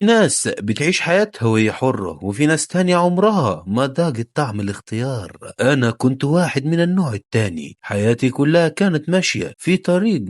ناس بتعيش حياتها وهي حرة، وفي ناس تانية عمرها ما ذاقت طعم الاختيار. أنا كنت واحد من النوع التاني، حياتي كلها كانت ماشية في طريق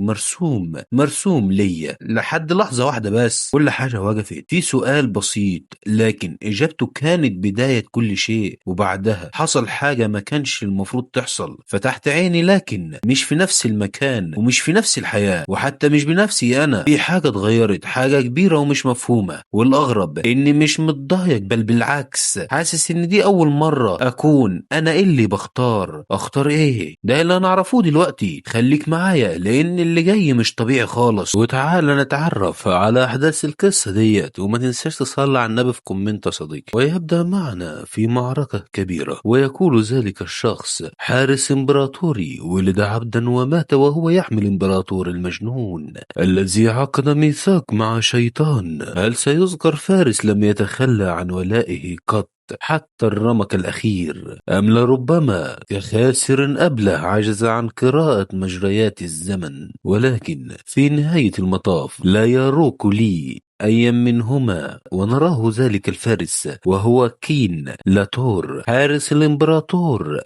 مرسوم ليا لحد لحظة واحدة بس كل حاجة وقفت في سؤال بسيط، لكن إجابته كانت بداية كل شيء. وبعدها حصل حاجة ما كانش المفروض تحصل، فتحت عيني لكن مش في نفس المكان ومش في نفس الحياة وحتى مش بنفسي. أنا في حاجة اتغيرت، حاجة كبيرة ومش مفهومة، والأغرب إني مش متضايق، بل بالعكس حاسس إن دي أول مرة أكون أنا اللي أختار إيه. ده اللي أنا أعرفه دلوقتي. خليك معايا لأن اللي جاي مش طبيعي خالص، وتعال نتعرف على أحداث القصة ديت. وما تنساش تصلي على النبي في كومنت يا صديقي. ويبدأ معنا في معركة كبيرة، ويقول ذلك الشخص: حارس إمبراطوري ولد عبدا ومات وهو يحمل إمبراطور المجنون الذي عقد ميثاق مع شيطان. هل سيذكر فارس لم يتخلى عن ولائه قط حتى الرمق الأخير، أم لربما كخاسر أبله عجز عن قراءة مجريات الزمن؟ ولكن في نهاية المطاف لا يروق لي أي منهما، ونراه ذلك الفارس وهو كين لاتور حارس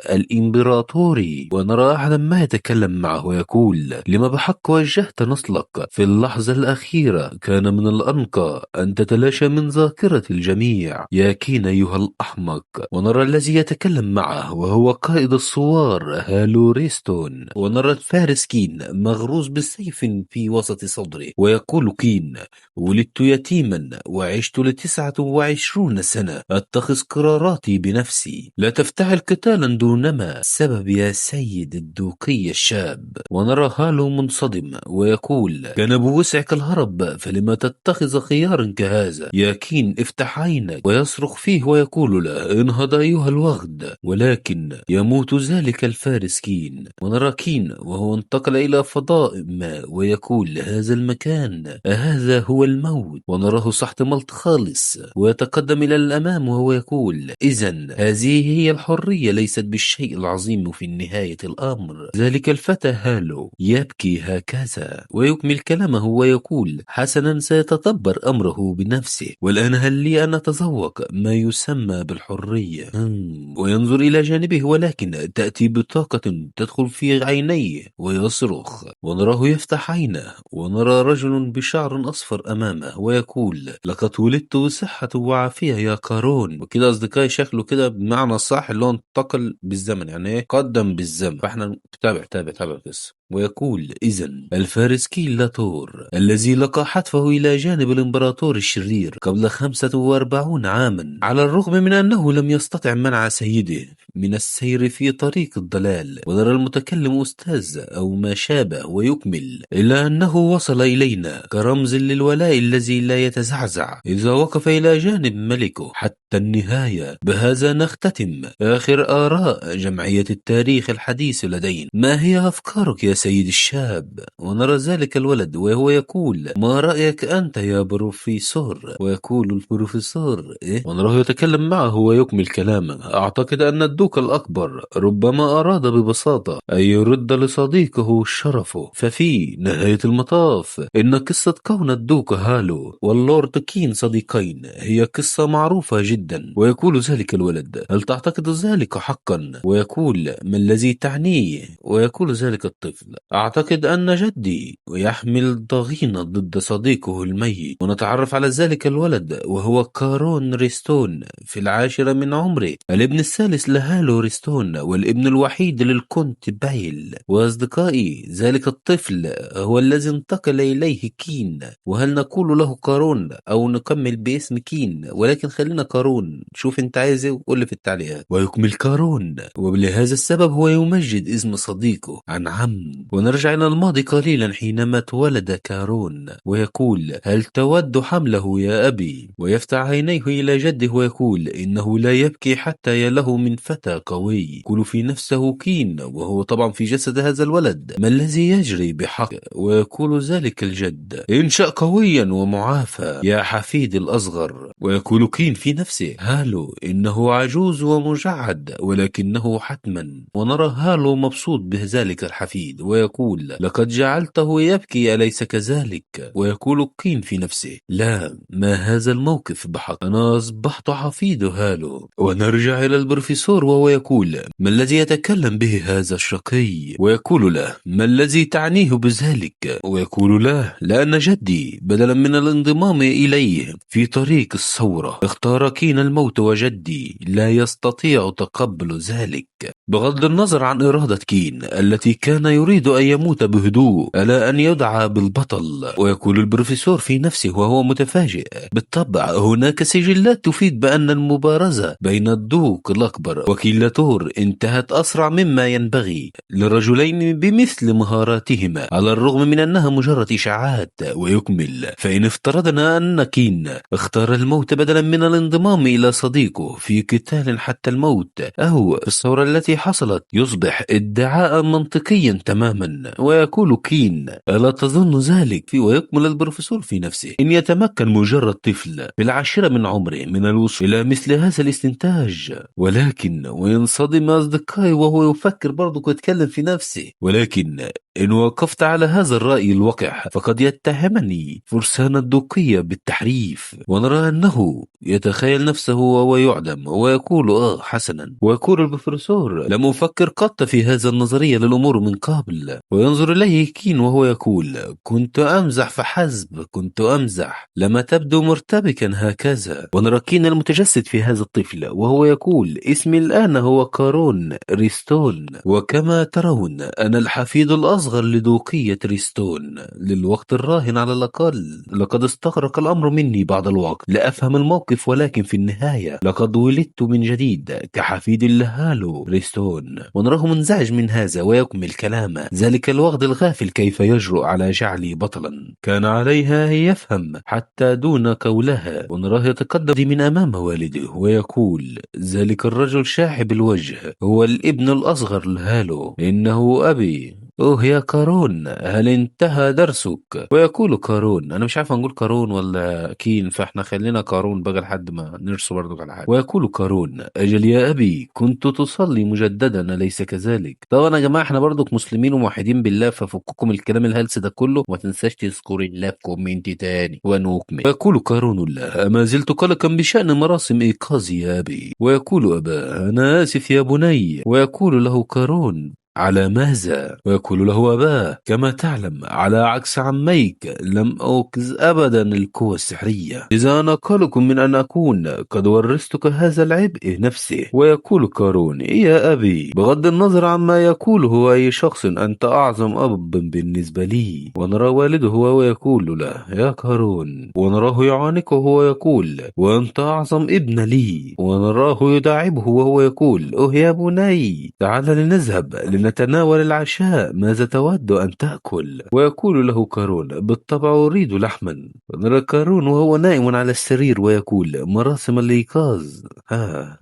الإمبراطوري، ونرى أحدا ما يتكلم معه ويقول: لما بحق وجهت نصلك في اللحظة الأخيرة؟ كان من الأنقى أن تتلاشى من ذاكرة الجميع يا كين أيها الأحمق. ونرى الذي يتكلم معه وهو قائد الثوار هالو ريستون، ونرى الفارس كين مغروز بالسيف في وسط صدره، ويقول كين: ولدت يتيما وعشت ل29 سنة أتخذ قراراتي بنفسي، لا تفتعل قتالا دونما سبب يا سيد الدوقي الشاب. ونرى هالو منصدم ويقول: كان بوسعك الهرب، فلما تتخذ خيارا كهذا؟ يا كين افتح عينك. ويصرخ فيه ويقول له: انهض أيها الوغد. ولكن يموت ذلك الفارس كين. ونرى كين وهو انتقل إلى فضاء ما ويقول: هذا المكان، هذا هو الموت. ونراه صحت ملط خالص ويتقدم إلى الأمام وهو يقول: إذن هذه هي الحرية، ليست بالشيء العظيم في نهاية الأمر. ذلك الفتى هالو يبكي هكذا ويكمل كلامه ويقول: حسنا، سيتدبر أمره بنفسه، والآن هل لي أن أتذوق ما يسمى بالحرية؟ وينظر إلى جانبه، ولكن تأتي بطاقة تدخل في عينيه ويصرخ. ونراه يفتح عينه ونرى رجل بشعر أصفر أمامه ويقول: لقد ولدت بصحة وعافية يا قارون. وكده أصدقائي شكله كده بمعنى صح اللي هو انتقل بالزمن، يعني ايه قدم بالزمن. فاحنا تابع القصة. ويقول: إذن الفارس كيلاتور الذي لقى حتفه إلى جانب الإمبراطور الشرير قبل 45 عاما، على الرغم من أنه لم يستطع منع سيده من السير في طريق الضلال. ونرى المتكلم أستاذ أو ما شابه ويكمل: إلا أنه وصل إلينا كرمز للولاء الذي لا يتزعزع إذا وقف إلى جانب ملكه حتى النهاية. بهذا نختتم آخر آراء جمعية التاريخ الحديث لدينا. ما هي أفكارك يا سيد الشاب؟ ونرى ذلك الولد وهو يقول: ما رأيك أنت يا بروفيسور؟ ويقول البروفيسور: إيه؟ ونراه يتكلم معه ويكمل كلامه: أعتقد أن الدوق الأكبر ربما أراد ببساطة أن يرد لصديقه شرفه. ففي نهاية المطاف إن قصة كون الدوق هالو واللورد كين صديقين هي قصة معروفة جدا. ويقول ذلك الولد: هل تعتقد ذلك حقا؟ ويقول: ما الذي تعنيه؟ ويقول ذلك الطفل: أعتقد أن جدي يحمل ضغينة ضد صديقه الميت. ونتعرف على ذلك الولد وهو كارون ريستون في العاشرة من عمره، الابن الثالث لهالو ريستون والابن الوحيد للكونت بايل. وأصدقائي ذلك الطفل هو الذي انتقل إليه كين. وهل نقول له كارون أو نكمل باسم كين؟ ولكن خلينا كارون. شوف انت عايز ايه وقول لي في التعليقات. ويكمل كارون، ولهذا السبب هو يمجد اسم صديقه عن عمد. ونرجع إلى الماضي قليلا حينما تولد كارون ويقول: هل تود حمله يا أبي؟ ويفتح عينيه إلى جده ويقول: إنه لا يبكي حتى يله من فتى قوي. يقول في نفسه كين وهو طبعا في جسد هذا الولد: ما الذي يجري بحق؟ ويقول ذلك الجد: انشأ قويا ومعافى يا حفيد الأصغر. ويقول كين في نفسه هالو إنه عجوز ومجعد ولكنه حتما. ونرى هالو مبسوط بذلك الحفيد ويقول لقد جعلته يبكي أليس كذلك؟ ويقول كين في نفسه لا، ما هذا الموقف بحق، أنا أصبحت حفيد هالو. ونرجع إلى البروفيسور وهو يقول ما الذي يتكلم به هذا الشقي؟ ويقول له ما الذي تعنيه بذلك؟ ويقول له لأن جدي بدلا من الانضمام إليه في طريق الثورة اختار كين الموت، وجدي لا يستطيع تقبل ذلك بغض النظر عن إرادة كين التي كان يريد أن يموت بهدوء ألا أن يدعى بالبطل. ويقول البروفيسور في نفسه وهو متفاجئ بالطبع هناك سجلات تفيد بأن المبارزة بين الدوق الأكبر وكيلاتور انتهت أسرع مما ينبغي لرجلين بمثل مهاراتهما على الرغم من أنها مجرد إشاعات. ويكمل فإن افترضنا أن كين اختار الموت بدلا من الانضمام إلى صديقه في قتال حتى الموت أو في الثورة التي حصلت يصبح ادعاء منطقيا تماما. ويقول كين ألا تظن ذلك؟ ويكمل البروفيسور في نفسه إن يتمكن مجرد طفل في العاشرة من عمره من الوصول إلى مثل هذا الاستنتاج، ولكن وينصدم أصدقائي وهو يفكر برضه ويتكلم في نفسه، ولكن إن وقفت على هذا الرأي الوقح فقد يتهمني فرسان الدوقية بالتحريف. ونرى أنه يتخيل نفسه وهو يعدم ويقول حسنا. ويقول البروفيسور لم أفكر قط في هذا النظرية للأمور من قبل. وينظر إليه كين وهو يقول كنت أمزح فحسب، كنت أمزح، لما تبدو مرتبكا هكذا. ونرى كين المتجسد في هذا الطفل وهو يقول اسمي الآن هو كارون ريستون، وكما ترون أنا الحفيد الأصغر لدوقية ريستون للوقت الراهن على الأقل. لقد استغرق الأمر مني بعض الوقت لأفهم الموقف، ولكن في النهاية لقد ولدت من جديد كحفيد لهالو ريستون. ونراه منزعج من هذا ويكمل كلامه ذلك الوقت الغافل كيف يجرؤ على جعلي بطلا، كان عليها أن يفهم حتى دون قولها. ونراه يتقدم من أمام والده ويقول ذلك الرجل شاحب الوجه هو الابن الأصغر لهالو، إنه أبي. اوه يا كارون هل انتهى درسك؟ ويقول كارون انا مش عارف نقول كارون ولا كين، فاحنا خلينا كارون بقى لحد ما نرسو برضو على حاجه. ويقول كارون اجل يا ابي كنت تصلي مجددا اليس كذلك؟ طبعا يا جماعه احنا برضو مسلمين وموحدين بالله، ففككم الكلام الهلس ده كله وما تنساش تذكري الله في كومنت تاني ونكمل. ويقول كارون لا ما زلت قلقا بشان مراسم ايقاظي يا ابي. ويقول ابا انا اسف يا بني. ويقول له كارون على ماذا؟ ويقول له أباه كما تعلم على عكس عميك لم أوكز أبدا القوة السحرية، إذا أنا قلق من أن أكون قد ورثتك هذا العبء نفسه. ويقول كارون يا أبي بغض النظر عما يقوله أي شخص أنت أعظم أب بالنسبة لي. ونرى والده وهو يقول له يا كارون، ونراه يعانقه وهو يقول وأنت أعظم ابن لي. ونراه يداعبه وهو يقول أوه يا بني تعال لنذهب نتناول العشاء، ماذا تود أن تأكل؟ ويقول له كارون بالطبع أريد لحما. ونرى كارون وهو نائم على السرير ويقول مراسم الإيقاظ.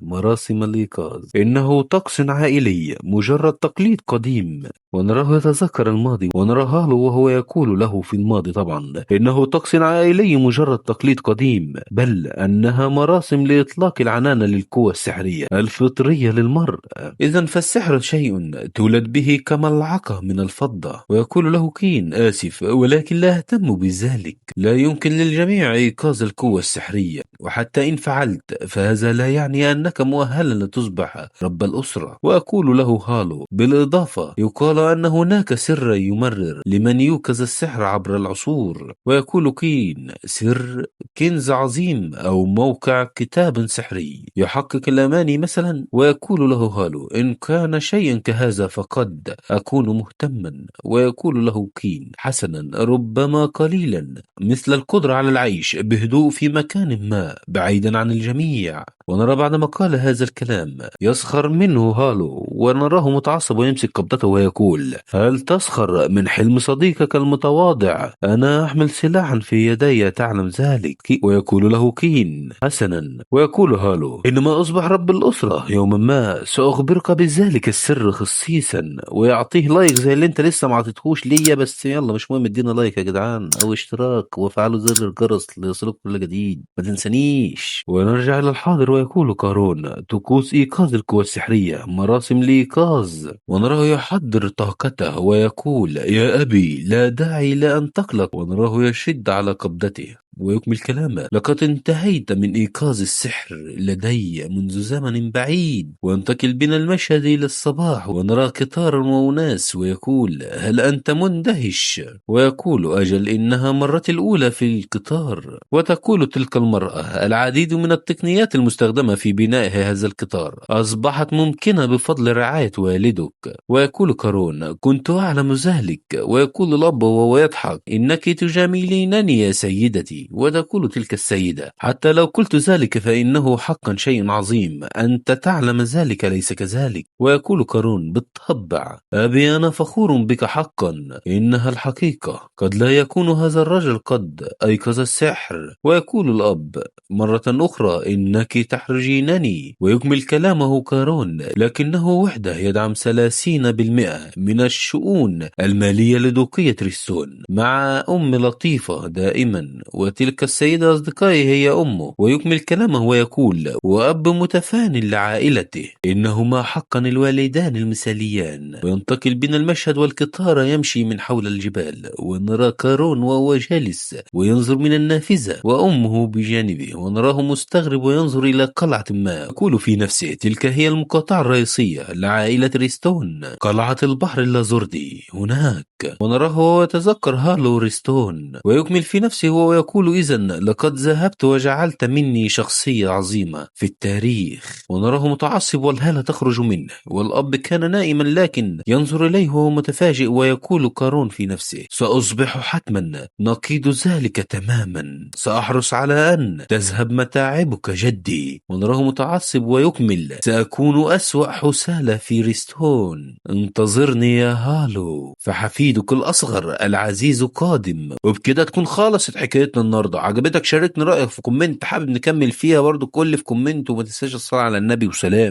مراسم الإيقاظ إنه طقس عائلي مجرد تقليد قديم. ونراه يتذكر الماضي. ونرى هالو وهو يقول له في الماضي طبعا إنه طقس عائلي مجرد تقليد قديم، بل أنها مراسم لإطلاق العنان للقوة السحرية الفطرية للمرء. إذا فالسحر شيء تولد به كملعقة من الفضة. ويقول له كين آسف ولكن لا أهتم بذلك، لا يمكن للجميع إيقاظ القوة السحرية، وحتى إن فعلت فهذا لا يعني أنك مؤهلا لتصبح رب الأسرة. وأقول له هالو بالإضافة يقال أن هناك سر يمرر لمن يوكز السحر عبر العصور. ويقول كين سر كنز عظيم أو موقع كتاب سحري يحقق الأماني مثلا. ويقول له هالو إن كان شيئا كهذا فقد أكون مهتما. ويقول له كين حسنا ربما قليلا مثل القدرة على العيش بهدوء في مكان ما بعيدا عن الجميع. ونرى بعدما قال هذا الكلام يسخر منه هالو، ونراه متعصب ويمسك قبضته ويقول هل تسخر من حلم صديقك المتواضع؟ أنا أحمل سلاحا في يدي تعلم ذلك. ويقول له كين حسنا. ويقول هالو إنما أصبح رب الأسرة يوما ما سأخبرك بذلك السر خصيصا جالسا ويعطيه لايك زي اللي انت لسه ما عطيتهوش ليا. بس يلا مش مهم، ادينا لايك يا جدعان او اشتراك وفعلوا زر الجرس ليصلكم كل جديد، ما تنسانيش. ونرجع الى الحاضر، ويقول قارون: طقوس ايقاظ القوى السحرية، مراسم لايقاظ. ونراه يحضر طاقته ويقول: يا ابي لا داعي لان تقلق. ونراه يشد على قبضته ويكمل كلامه: لقد انتهيت من إيقاظ السحر لدي منذ زمن بعيد. وينتقل بنا المشهد إلى الصباح، ونرى قطارا وأناس، ويقول: هل أنت مندهش؟ ويقول: أجل، إنها مرتي الأولى في القطار. وتقول تلك المرأة: العديد من التقنيات المستخدمة في بناء هذا القطار أصبحت ممكنة بفضل رعاية والدك. ويقول قارون: كنت أعلم ذلك. ويقول الأب وهو يضحك: إنك تجاملينني يا سيدتي. وتقول تلك السيدة: حتى لو قلت ذلك فإنه حقا شيء عظيم، أنت تعلم ذلك ليس كذلك. ويقول قارون: بالطبع أبي، أنا فخور بك حقا، إنها الحقيقة، قد لا يكون هذا الرجل قد أيقظ السحر. ويقول الأب مرة أخرى: إنك تحرجينني. ويكمل كلامه قارون: لكنه وحده يدعم 30% من الشؤون المالية لدوقية ريستون، مع أم لطيفة دائما، وتلك السيدة أصدقائي هي أمه. ويكمل كلامه ويقول: وأب متفان لعائلته، إنهما حقا الوالدان المثاليان. وينتقل بنا المشهد والقطار يمشي من حول الجبال، ونرى قارون وهو جالس وينظر من النافذة وأمه بجانبه، ونراه مستغرب وينظر إلى قلعة ما، يقول في نفسه: تلك هي المقاطعة الرئيسية لعائلة ريستون، قلعة البحر اللازوردي هناك. ونراه وهو يتذكر هالو ريستون، ويكمل في نفسه ويقول: إذن لقد ذهبت وجعلت مني شخصية عظيمة في التاريخ. ونراه متعصب والهالة تخرج منه، والأب كان نائما لكن ينظر إليه وهو متفاجئ. ويقول قارون في نفسه: سأصبح حتما نقيض ذلك تماما، سأحرص على أن تذهب متاعبك جدي. ونراه متعصب ويكمل: سأكون أسوأ حسالة في ريستون، انتظرني يا هالو، فحفيدك الأصغر العزيز قادم. وبكده تكون خلصت حكايتنا النهارده. عجبتك؟ شاركني رأيك في كومنت، حابب نكمل فيها برضو، كل في كومنت. وما تنساش الصلاة على النبي، وسلام.